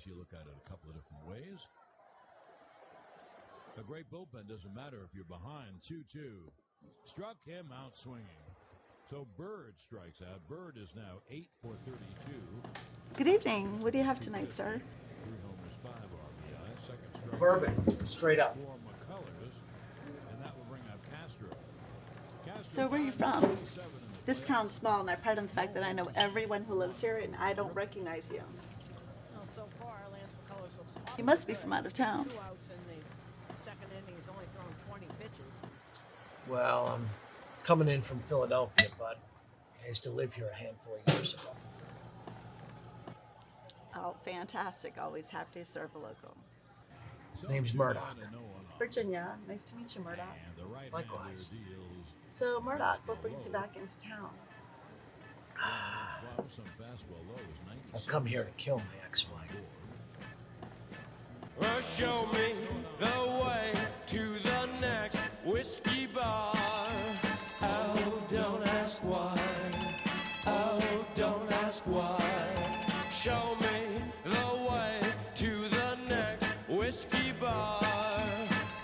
guess you look at it a couple of different ways. A great bullpen doesn't matter if you're behind 2-2. Struck him out swinging. So Bird strikes out. Bird is now 8 for 32. Good evening. What do you have tonight, sir? 3 homers, 5 RBI. Second strike. Bourbon, straight up. 4 McCullers, and that will bring out Castro. So where are you from? This town's small, and I pride on the fact that I know everyone who lives here, and I don't recognize you. Well, so far, Lance McCullers looks awful. You must be from out of town. 2 outs in the second inning. He's only thrown 20 pitches. Well, I'm coming in from Philadelphia, but I used to live here a handful of years ago. Oh, fantastic. Always happy to serve a local. Name's Murdoch. Virginia. Nice to meet you, Murdoch. Likewise. So, Murdoch, what brings you back into town? I've come here to kill my ex-wife. Well, show me the way to the next whiskey bar. Oh, don't ask why. Oh, don't ask why. Show me the way to the next whiskey bar.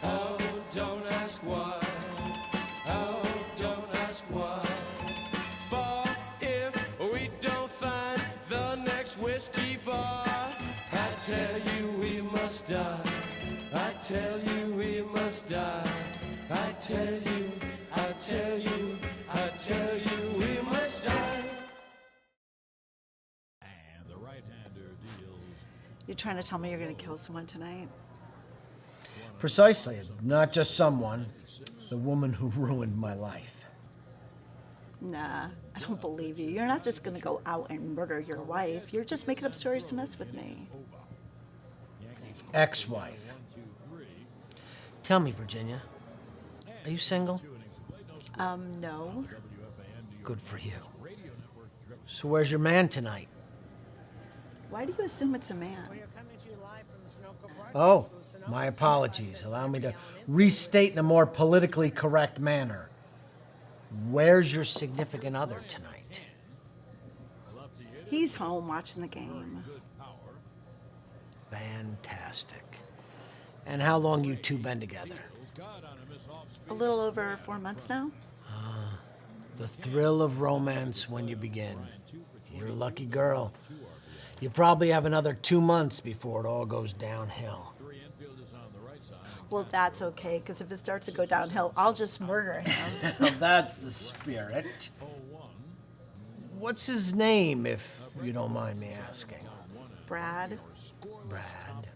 Oh, don't ask why. Oh, don't ask why. For if we don't find the next whiskey bar, I tell you we must die. I tell you we must die. I tell you, I tell you, I tell you we must die. And the right-hander deals. You're trying to tell me you're going to kill someone tonight? Precisely, not just someone, the woman who ruined my life. Nah, I don't believe you. You're not just going to go out and murder your wife. You're just making up stories to mess with me. Ex-wife. Tell me, Virginia, are you single? No. Good for you. So where's your man tonight? Why do you assume it's a man? We are coming to you live from the Sunoco Park. Oh, my apologies. Allow me to restate in a more politically correct manner. Where's your significant other tonight? He's home watching the game. Fantastic. And how long you two been together? A little over 4 months now. The thrill of romance when you begin. You're a lucky girl. You probably have another 2 months before it all goes downhill. Well, that's okay, because if it starts to go downhill, I'll just murder him. Well, that's the spirit. What's his name, if you don't mind me asking? Brad. Brad.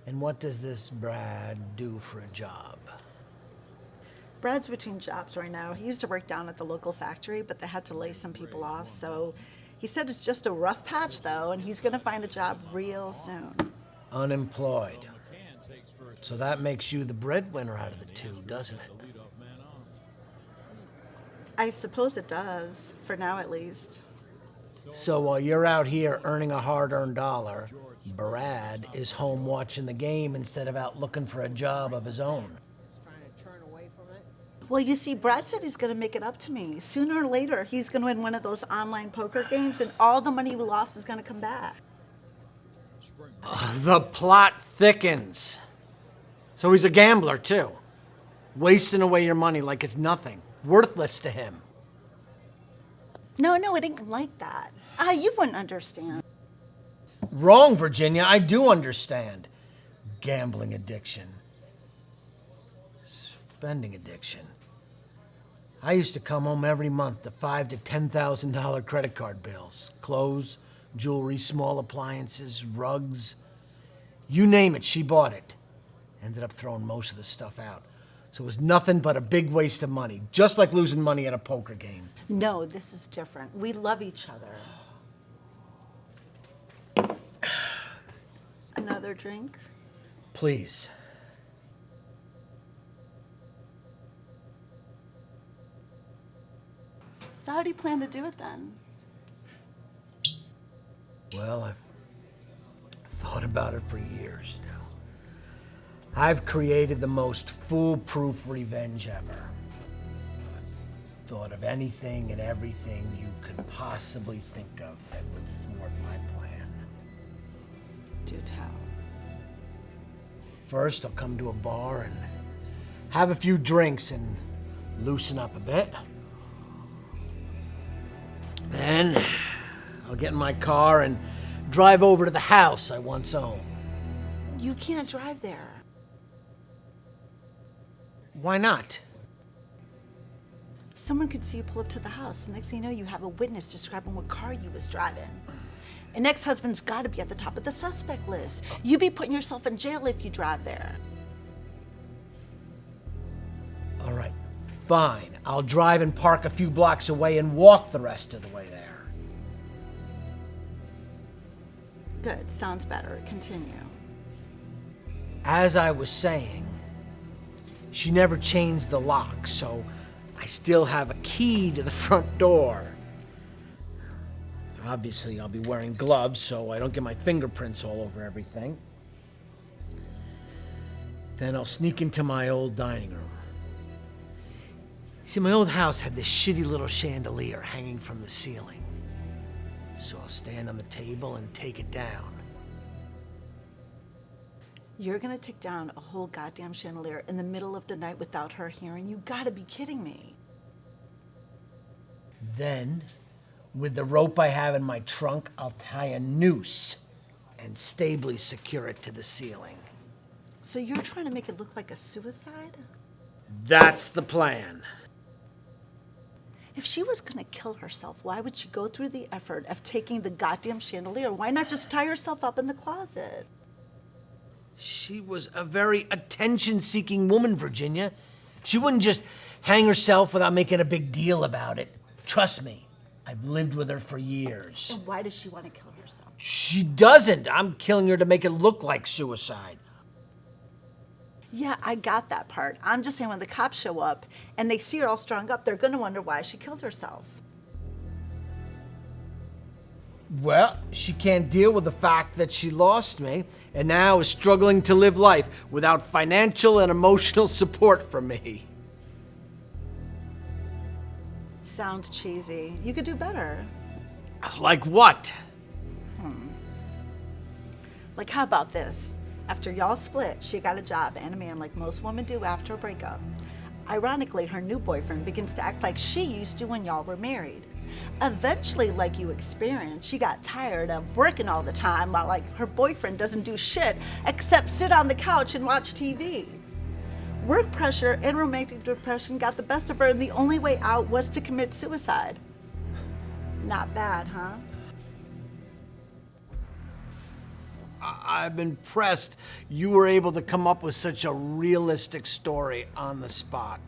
And what does this Brad do for a job? Brad's between jobs right now. He used to work down at the local factory, but they had to lay some people off, so he said it's just a rough patch, though, and he's going to find a job real soon. Unemployed. So that makes you the breadwinner out of the two, doesn't it? I suppose it does, for now at least. So while you're out here earning a hard-earned dollar, Brad is home watching the game instead of out looking for a job of his own. Trying to turn away from it. Well, you see, Brad said he's going to make it up to me. Sooner or later, he's going to win one of those online poker games, and all the money we lost is going to come back. The plot thickens. So he's a gambler, too. Wasting away your money like it's nothing. Worthless to him. No, it ain't like that. You wouldn't understand. Wrong, Virginia. I do understand. Gambling addiction. Spending addiction. I used to come home every month to $5,000 to $10,000 credit card bills. Clothes, jewelry, small appliances, rugs. You name it, she bought it. Ended up throwing most of the stuff out. So it was nothing but a big waste of money. Just like losing money at a poker game. No, this is different. We love each other. Another drink? Please. So how do you plan to do it then? Well, I've thought about it for years now. I've created the most foolproof revenge ever. I've thought of anything and everything you could possibly think of that would thwart my plan. Do tell. First, I'll come to a bar and have a few drinks and loosen up a bit. Then, I'll get in my car and drive over to the house I once owned. You can't drive there. Why not? Someone could see you pull up to the house. Next thing you know, you have a witness describing what car you was driving. An ex-husband's got to be at the top of the suspect list. You'd be putting yourself in jail if you drive there. All right, fine. I'll drive and park a few blocks away and walk the rest of the way there. Good, sounds better. Continue. As I was saying, she never changed the lock, so I still have a key to the front door. Obviously, I'll be wearing gloves so I don't get my fingerprints all over everything. Then I'll sneak into my old dining room. See, my old house had this shitty little chandelier hanging from the ceiling. So I'll stand on the table and take it down. You're gonna take down a whole goddamn chandelier in the middle of the night without her hearing? You gotta be kidding me. Then, with the rope I have in my trunk, I'll tie a noose and stably secure it to the ceiling. So you're trying to make it look like a suicide? That's the plan. If she was gonna kill herself, why would she go through the effort of taking the goddamn chandelier? Why not just tie herself up in the closet? She was a very attention-seeking woman, Virginia. She wouldn't just hang herself without making a big deal about it. Trust me, I've lived with her for years. And why does she want to kill herself? She doesn't. I'm killing her to make it look like suicide. Yeah, I got that part. I'm just saying when the cops show up and they see her all strung up, they're gonna wonder why she killed herself. Well, she can't deal with the fact that she lost me and now is struggling to live life without financial and emotional support from me. Sounds cheesy. You could do better. Like what? Like, how about this? After y'all split, she got a job and a man like most women do after a breakup. Ironically, her new boyfriend begins to act like she used to when y'all were married. Eventually, like you experienced, she got tired of working all the time while like her boyfriend doesn't do shit except sit on the couch and watch TV. Work pressure and romantic depression got the best of her, and the only way out was to commit suicide. Not bad, huh? I'm impressed you were able to come up with such a realistic story on the spot.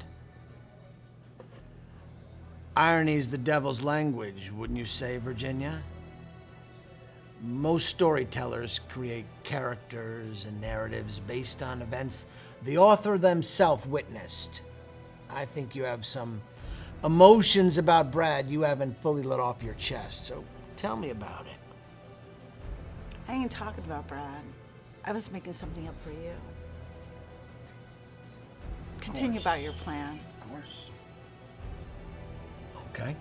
Irony's the devil's language, wouldn't you say, Virginia? Most storytellers create characters and narratives based on events the author themselves witnessed. I think you have some emotions about Brad you haven't fully let off your chest, so tell me about it. I ain't talking about Brad. I was making something up for you. Continue about your plan. Of course. Okay,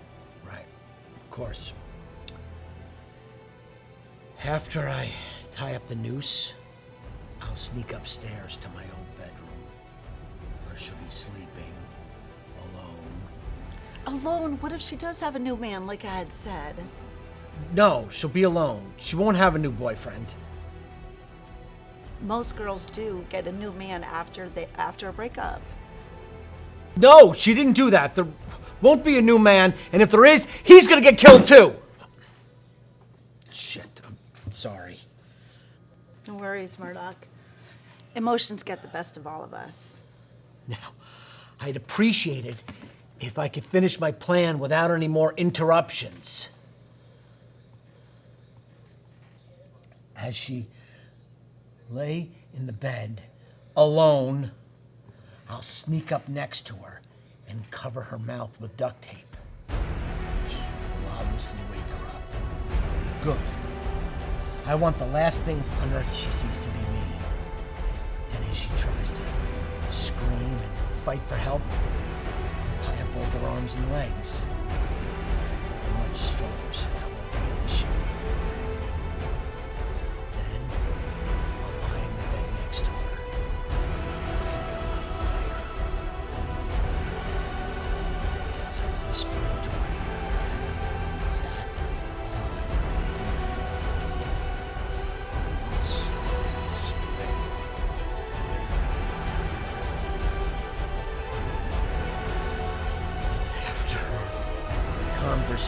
right, of course. After I tie up the noose, I'll sneak upstairs to my old bedroom, where she'll be sleeping alone. Alone? What if she does have a new man, like I had said? No, she'll be alone. She won't have a new boyfriend. Most girls do get a new man after a breakup. No, she didn't do that. There won't be a new man, and if there is, he's gonna get killed too. Shit, I'm sorry. No worries, Murdoch. Emotions get the best of all of us. Now, I'd appreciate it if I could finish my plan without any more interruptions. As she lay in the bed, alone, I'll sneak up next to her and cover her mouth with duct tape, which will obviously wake her up. Good. I want the last thing on earth she sees to be me. And as she tries to scream and fight for help, I'll tie up both her arms and legs. I'm much stronger, so that won't be an issue. Then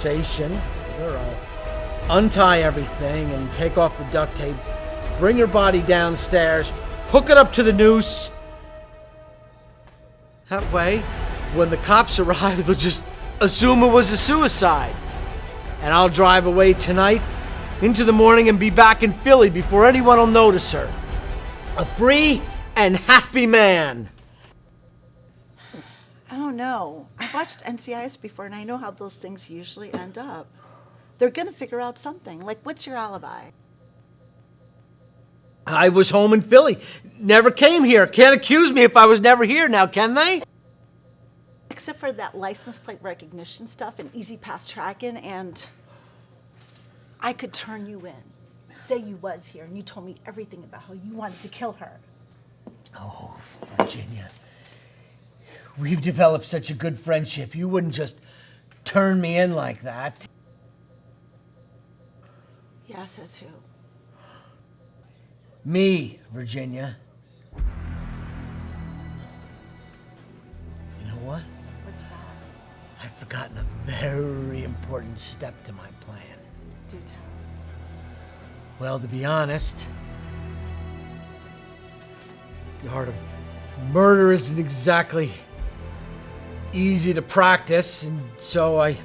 conversation. Sure, I'll untie everything and take off the duct tape, bring her body downstairs, hook it up to the noose. That way, when the cops arrive, they'll just assume it was a suicide. And I'll drive away tonight into the morning and be back in Philly before anyone will notice her. A free and happy man. I don't know. I've watched NCIS before, and I know how those things usually end up. They're going to figure out something. Like, what's your alibi? I was home in Philly. Never came here. Can't accuse me if I was never here now, can they? Except for that license plate recognition stuff and easy pass tracking, and I could turn you in. Say you was here, and you told me everything about how you wanted to kill her. Oh, Virginia. We've developed such a good friendship. You wouldn't just turn me in like that. Yeah, says who? Me, Virginia. You know what? What's that? I've forgotten a very important step to my plan. Do tell. Well, to be honest, the art of murder isn't exactly easy to practice, and so I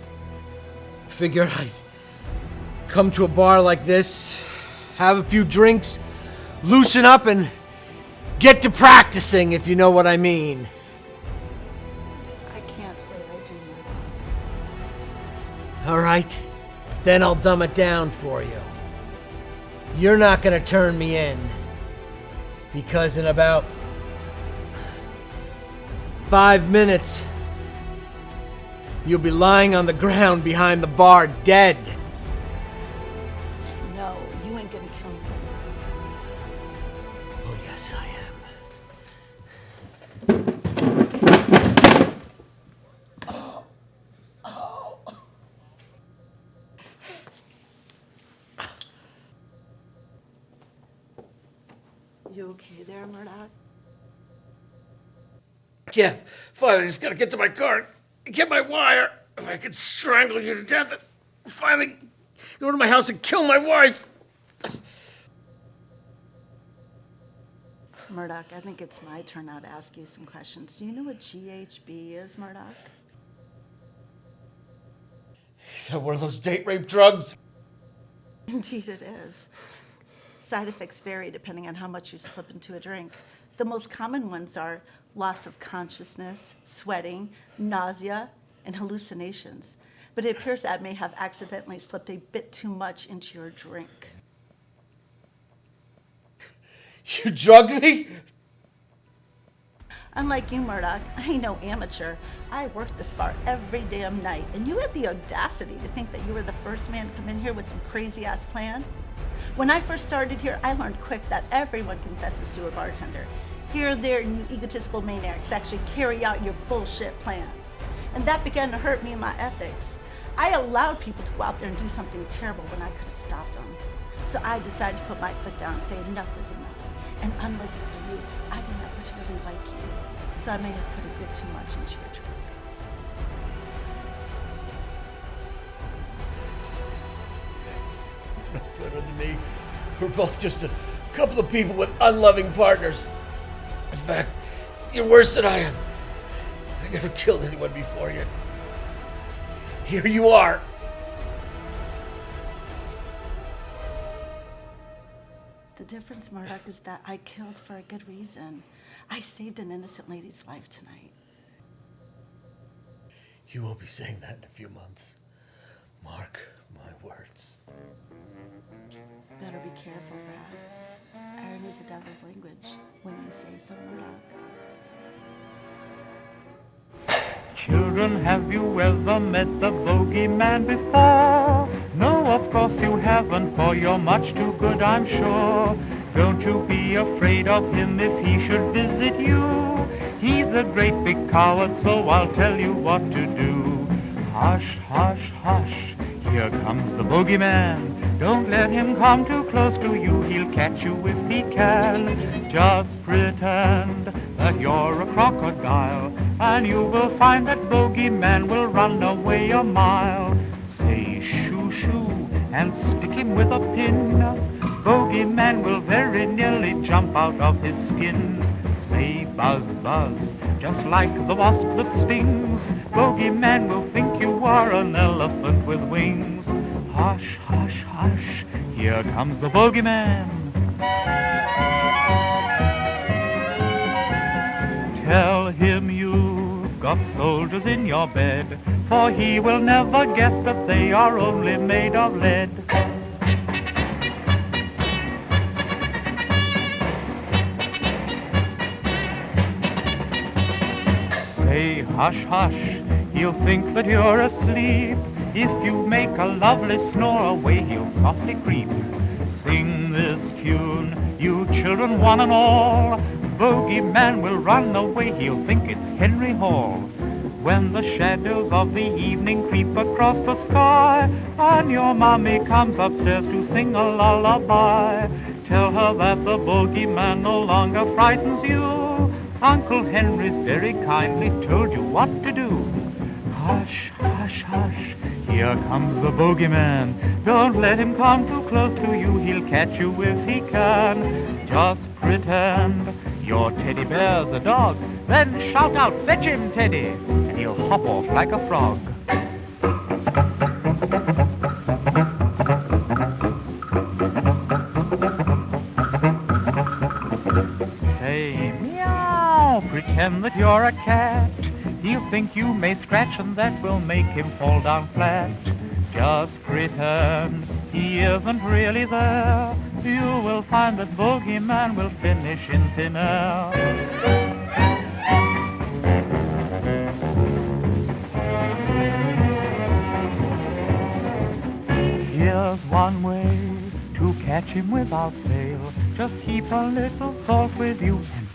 figured I'd come to a bar like this, have a few drinks, loosen up, and get to practicing, if you know what I mean. I can't say I do, Melo. All right, then I'll dumb it down for you. You're not gonna turn me in, because in about 5 minutes, you'll be lying on the ground behind the bar, dead. No, you ain't gonna kill me. Oh, yes, I You okay there, Murdoch? Yeah, fine. I just gotta get to my car, get my wire. If I could strangle you to death and finally go to my house and kill my wife. Murdoch, I think it's my turn now to ask you some questions. Do you know what GHB is, Murdoch? Is that one of those date rape drugs? Indeed it is. Side effects vary depending on how much you slip into a drink. The most common ones are loss of consciousness, sweating, nausea, and hallucinations. But it appears that I may have accidentally slipped a bit too much into your drink. You drugged me? Unlike you, Murdoch, I ain't no amateur. I work this bar every damn night, and you had the audacity to think that you were the first man to come in here with some crazy-ass plan? When I first started here, I learned quick that everyone confesses to a bartender. Here, there, and you egotistical maniacs actually carry out your bullshit plans. And that began to hurt me and my ethics. I allowed people to go out there and do something terrible when I could have stopped them. So I decided to put my foot down and say enough is enough. And unlike for you, I did not particularly like you. So I may have put a bit too much into your drink. No better than me. We're both just a couple of people with unloving partners. In fact, you're worse than I am. I never killed anyone before you. Here you are. The difference, Murdoch, is that I killed for a good reason. I saved an innocent lady's life tonight. You won't be saying that in a few months. Mark my words. Better be careful, Brad. Iron is the devil's language when you say so, Murdoch. Children, have you ever met the bogeyman before? No, of course you haven't, for you're much too good, I'm sure. Don't you be afraid of him if he should visit you. He's a great big coward, so I'll tell you what to do. Hush, hush, hush, here comes the bogeyman. Don't let him come too close to you, he'll catch you if he can. Just pretend that you're a crocodile, and you will find that bogeyman will run away a mile. Say and stick him with a pin. Bogeyman will very nearly jump out of his skin. Say buzz, buzz, just like the wasp that stings. Bogeyman will think you are an elephant with wings. Hush, hush, hush, here comes the bogeyman. Tell him you've got soldiers in your bed, for he will never guess that they are only made of lead. Say hush, hush, he'll think that you're asleep. If you make a lovely snore, away he'll softly creep. Sing this tune, you children one and all. Bogeyman will run away, he'll think it's Henry Hall. When the shadows of the evening creep across the sky, and your mommy comes upstairs to sing a lullaby, tell her that the bogeyman no longer frightens you. Uncle Henry's very kindly told you what to do. Hush, hush, hush, here comes the bogeyman. Don't let him come too close to you, he'll catch you if he can. Just pretend your teddy bear's a dog, then shout out, fetch him, Teddy, and he'll hop off like a frog. Say meow, pretend that you're a cat. He'll think you may scratch, and that will make him fall down flat. Just pretend he isn't really there. You will find that bogeyman will finish in thin air. Here's one way to catch him without fail. Just keep a little salt with you and